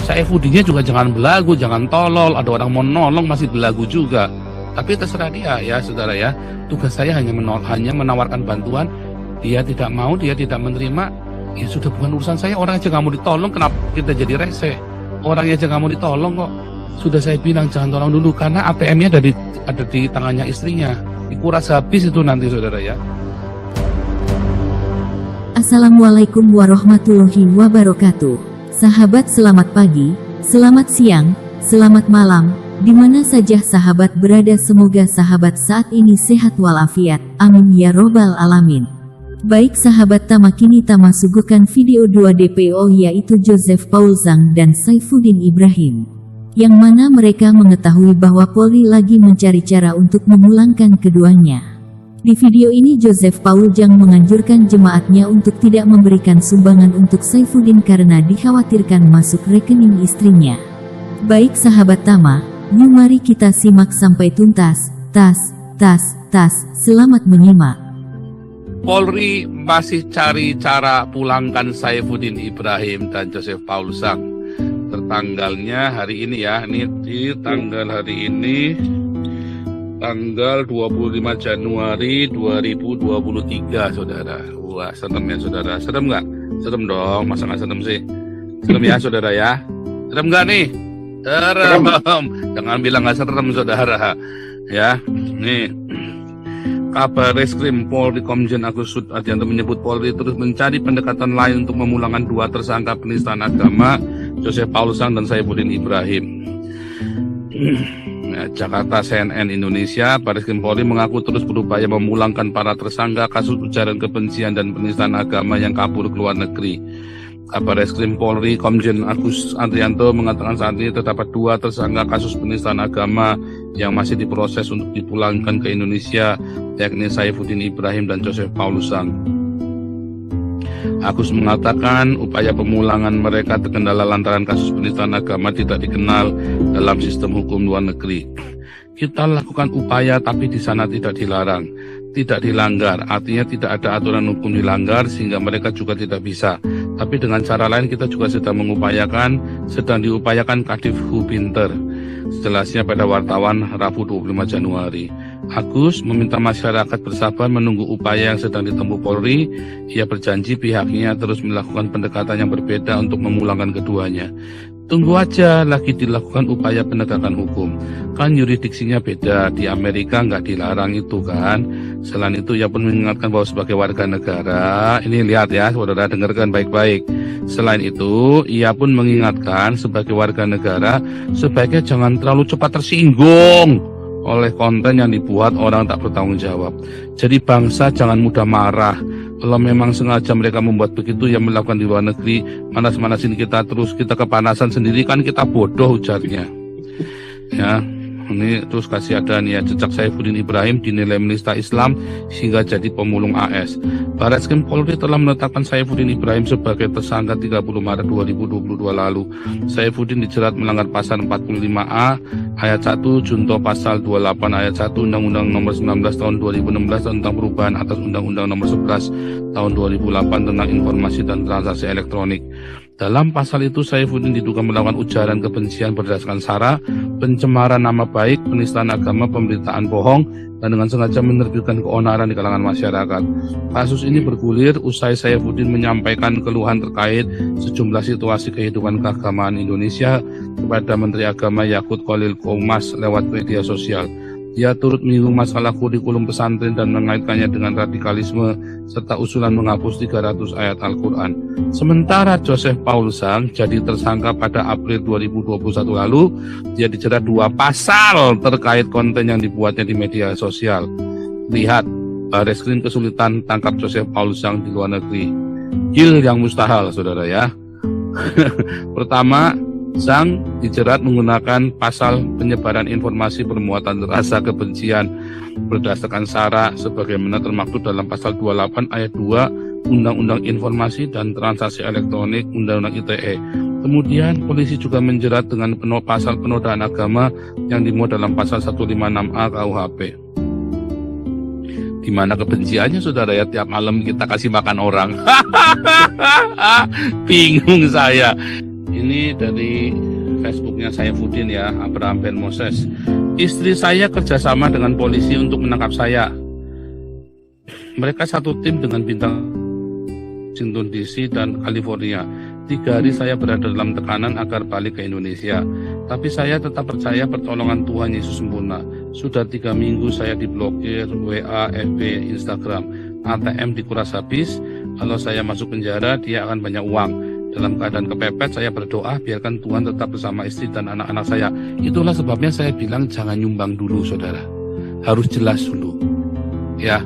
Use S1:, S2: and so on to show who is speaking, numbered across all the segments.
S1: Saifuddinnya juga jangan belagu, jangan tolol. Ada orang mau nolong masih belagu juga. Tapi terserah dia ya saudara ya. Tugas saya hanya menawarkan bantuan. Dia tidak mau, dia tidak menerima. Ya sudah, bukan urusan saya. Orang aja nggak mau ditolong, kenapa kita jadi rese? Orangnya aja nggak mau ditolong kok. Sudah saya bilang jangan tolong dulu karena ATM-nya ada di tangannya istrinya. Dikuras habis itu nanti saudara ya.
S2: Assalamualaikum warahmatullahi wabarakatuh. Sahabat, selamat pagi, selamat siang, selamat malam. Di mana saja sahabat berada, semoga sahabat saat ini sehat walafiat. Amin ya robbal alamin. Baik sahabat, kini Tama suguhkan video 2 DPO yaitu Joseph Paul Zhang dan Saifuddin Ibrahim. Yang mana mereka mengetahui bahwa Polri lagi mencari cara untuk memulangkan keduanya. Di video ini Joseph Paul Zhang menganjurkan jemaatnya untuk tidak memberikan sumbangan untuk Saifuddin karena dikhawatirkan masuk rekening istrinya. Baik sahabat Tama, yuk mari kita simak sampai tuntas. Selamat menyimak.
S1: Polri masih cari cara pulangkan Saifuddin Ibrahim dan Joseph Paul Zhang. Tertanggalnya hari ini ya, ini di tanggal hari ini, tanggal 25 Januari 2023 saudara. Wah serem ya saudara, serem nggak? Serem dong, masa nggak serem sih? Serem ya saudara ya? Serem nggak nih? Serem. Jangan bilang nggak serem saudara. Ya, nih. Kabar Reskrim Polri Komjen Agus Sudaryanto menyebut Polri terus mencari pendekatan lain untuk memulangkan 2 tersangka penistaan agama, Joseph Paul Zhang dan Saifuddin Ibrahim. Jakarta, CNN Indonesia. Barreskrim Polri mengaku terus berupaya memulangkan para tersangka kasus ujaran kebencian dan penistaan agama yang kabur ke luar negeri. Kabar Reskrim Polri Komjen Agus Sudaryanto mengatakan saat ini terdapat 2 tersangka kasus penistaan agama yang masih diproses untuk dipulangkan ke Indonesia, yakni Saifuddin Ibrahim dan Joseph Paul Zhang. Agus mengatakan upaya pemulangan mereka terkendala lantaran kasus penistaan agama tidak dikenal dalam sistem hukum luar negeri. Kita lakukan upaya tapi di sana tidak dilarang, tidak dilanggar, artinya tidak ada aturan hukum dilanggar sehingga mereka juga tidak bisa. Tapi dengan cara lain kita juga sedang diupayakan Kadifhu Binter. Jelasnya pada wartawan Rabu 25 Januari. Agus meminta masyarakat bersabar menunggu upaya yang sedang ditempuh Polri. Ia berjanji pihaknya terus melakukan pendekatan yang berbeda untuk memulangkan keduanya. Tunggu aja lagi dilakukan upaya penegakan hukum. Kan yuridiksinya beda, di Amerika nggak dilarang itu kan. Selain itu ia pun mengingatkan bahwa sebagai warga negara, ini lihat ya saudara, dengarkan baik-baik. Selain itu ia pun mengingatkan sebagai warga negara sebaiknya jangan terlalu cepat tersinggung oleh konten yang dibuat orang tak bertanggung jawab. Jadi bangsa jangan mudah marah. Kalau memang sengaja mereka membuat begitu yang melakukan di luar negeri, manas-manasin kita terus, kita kepanasan sendiri, kan kita bodoh, ujarnya. Ya, ini terus kasih ada nih ya, jejak Saifuddin Ibrahim dinilai menista Islam sehingga jadi pemulung AS. Barreskrim Polri telah menetapkan Saifuddin Ibrahim sebagai tersangka 30 Maret 2022 lalu. Saifuddin dijerat melanggar pasal 45A ayat 1 junto pasal 28 ayat 1 Undang-Undang Nomor 19 Tahun 2016 tentang perubahan atas Undang-Undang Nomor 11 Tahun 2008 tentang informasi dan transaksi elektronik. Dalam pasal itu Saifuddin diduga melakukan ujaran kebencian berdasarkan sara, pencemaran nama baik, penistaan agama, pemberitaan bohong, dan dengan sengaja menerbitkan keonaran di kalangan masyarakat. Kasus ini bergulir usai Saifuddin menyampaikan keluhan terkait sejumlah situasi kehidupan keagamaan Indonesia kepada Menteri Agama Yakut Khalil Qomas lewat media sosial. Dia turut menyinggung masalah kurikulum pesantren dan mengaitkannya dengan radikalisme serta usulan menghapus 300 ayat Al-Quran. Sementara Joseph Paul Zhang jadi tersangka pada April 2021 lalu. Dia dijerat 2 pasal terkait konten yang dibuatnya di media sosial. Lihat, Barreskrim kesulitan tangkap Joseph Paul Zhang di luar negeri. Hil yang mustahil, saudara ya. Pertama, Zhang dijerat menggunakan pasal penyebaran informasi bermuatan rasa kebencian berdasarkan sara sebagaimana termaktub dalam pasal 28 ayat 2 Undang-Undang Informasi dan Transaksi Elektronik Undang-Undang ITE. Kemudian polisi juga menjerat dengan pasal penodaan agama yang dimuat dalam pasal 156A KUHP. Di mana kebenciannya saudara ya, tiap malam kita kasih makan orang. Bingung saya. Ini dari Facebooknya Saifuddin ya, Abraham Ben Moses. Istri saya kerjasama dengan polisi untuk menangkap saya. Mereka satu tim dengan bintang Washington DC dan California. 3 hari saya berada dalam tekanan agar balik ke Indonesia. Tapi saya tetap percaya pertolongan Tuhan Yesus sempurna. Sudah 3 minggu saya diblokir WA, FB, Instagram. ATM dikuras habis. Kalau saya masuk penjara, dia akan banyak uang. Dalam keadaan kepepet, saya berdoa biarkan Tuhan tetap bersama istri dan anak-anak saya. Itulah sebabnya saya bilang jangan nyumbang dulu, saudara. Harus jelas dulu. Ya,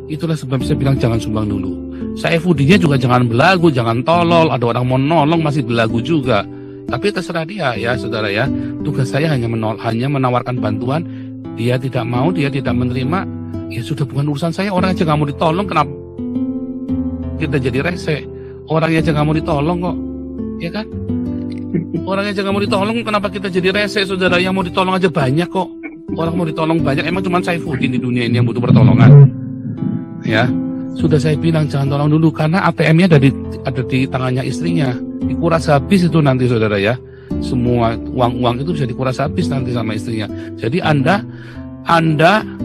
S1: itulah sebab saya bilang jangan sumbang dulu. Saifuddinnya juga jangan belagu, jangan tolol. Ada orang mau nolong masih belagu juga. Tapi terserah dia ya, saudara ya. Tugas saya hanya menawarkan bantuan. Dia tidak mau, dia tidak menerima. Ya sudah, bukan urusan saya. Orang aja nggak mau ditolong, kenapa kita jadi rese? Orang aja nggak mau ditolong kok, ya kan? Orang aja nggak mau ditolong, kenapa kita jadi rese, saudara? Yang mau ditolong aja banyak kok. Orang mau ditolong banyak. Emang cuma Saifuddin di dunia ini yang butuh pertolongan? Ya, sudah saya bilang jangan tolong dulu karena ATM-nya ada di tangannya istrinya. Dikuras habis itu nanti, saudara ya. Semua uang itu bisa dikuras habis nanti sama istrinya. Jadi Anda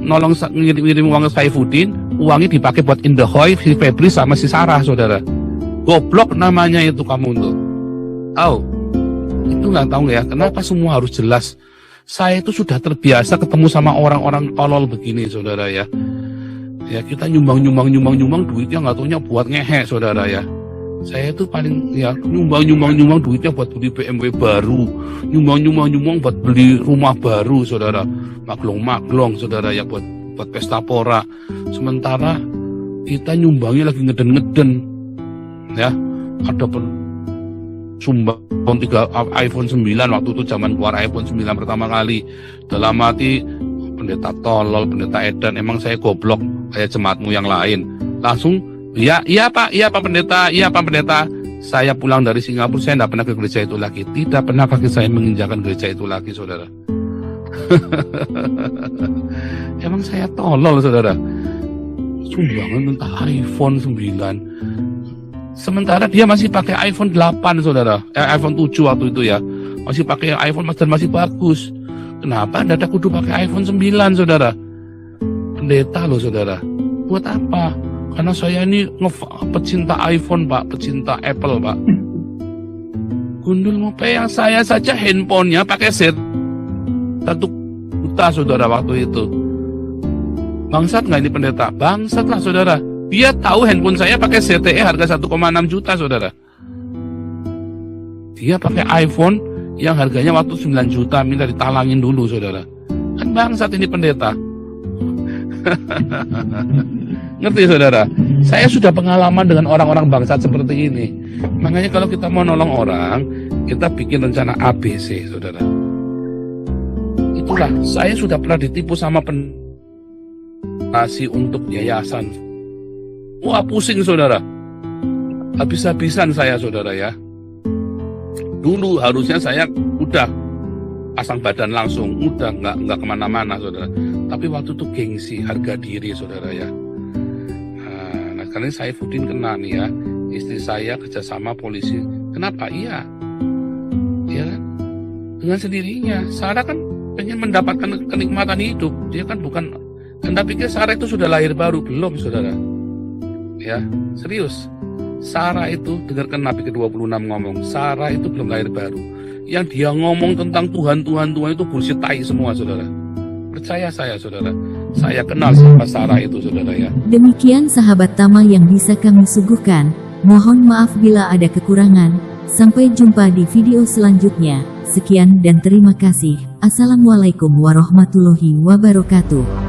S1: nolong ngirim uang ke Saifuddin, uangnya dipakai buat Indahoy, si Febri sama si Sarah, saudara. Goblok namanya itu kamu tuh. Itu nggak tahu ya, kenapa semua harus jelas. Saya itu sudah terbiasa ketemu sama orang-orang tolol begini, saudara ya. Ya kita nyumbang duitnya nggak taunya buat ngehe, saudara ya. Saya itu paling ya nyumbang duitnya buat beli BMW baru, nyumbang buat beli rumah baru, saudara. Maglong, saudara ya, buat pesta pora. Sementara kita nyumbangnya lagi ngeden-ngeden, ya. Ada sumbang 3 iPhone 9 waktu itu zaman keluar iPhone 9 pertama kali. Dalam hati pendeta tolol, pendeta edan, emang saya goblok kayak jemaatmu yang lain. Langsung, iya pak pendeta. Saya pulang dari Singapura, saya tidak pernah ke gereja itu lagi. Tidak pernah kaki saya menginjakan gereja itu lagi, saudara. Emang saya tolol, saudara. Sumbangan entah iPhone 9. Sementara dia masih pakai iPhone 8, saudara. iPhone 7 waktu itu ya. Masih pakai iPhone dan masih bagus. Kenapa Anda kudu pakai iPhone 9, saudara? Pendeta loh, saudara. Buat apa? Karena saya ini pecinta iPhone, Pak. Pecinta Apple, Pak. Gundul ngope yang saya saja handphonenya pakai set 1 juta, saudara, waktu itu. Bangsat nggak ini pendeta? Bangsat lah, saudara. Dia tahu handphone saya pakai ZTE harga 1,6 juta, saudara. Dia pakai iPhone yang harganya waktu 9 juta, minta ditalangin dulu, saudara. Kan bangsat ini pendeta. Ngerti, saudara? Saya sudah pengalaman dengan orang-orang bangsat seperti ini. Makanya kalau kita mau nolong orang, kita bikin rencana ABC, saudara. Itulah, saya sudah pernah ditipu sama nasi untuk yayasan. Wah, pusing, saudara. Habis-habisan saya, saudara ya. Dulu harusnya saya udah pasang badan langsung, udah nggak kemana-mana, saudara. Tapi waktu itu gengsi, harga diri, saudara ya. Nah, karena Saifuddin kena nih ya, istri saya kerjasama polisi. Kenapa? Iya kan? Dengan sendirinya. Sarah kan pengen mendapatkan kenikmatan hidup. Dia kan bukan. Anda pikir Sarah itu sudah lahir baru? Belum, saudara. Ya, serius. Sarah itu, dengarkan Nabi ke-26 ngomong, Sarah itu belum lahir baru. Yang dia ngomong tentang Tuhan itu bullshit tai semua, saudara. Percaya saya, saudara. Saya kenal siapa Sarah itu, saudara ya.
S2: Demikian sahabat Tama yang bisa kami suguhkan. Mohon maaf bila ada kekurangan. Sampai jumpa di video selanjutnya. Sekian dan terima kasih. Assalamualaikum warahmatullahi wabarakatuh.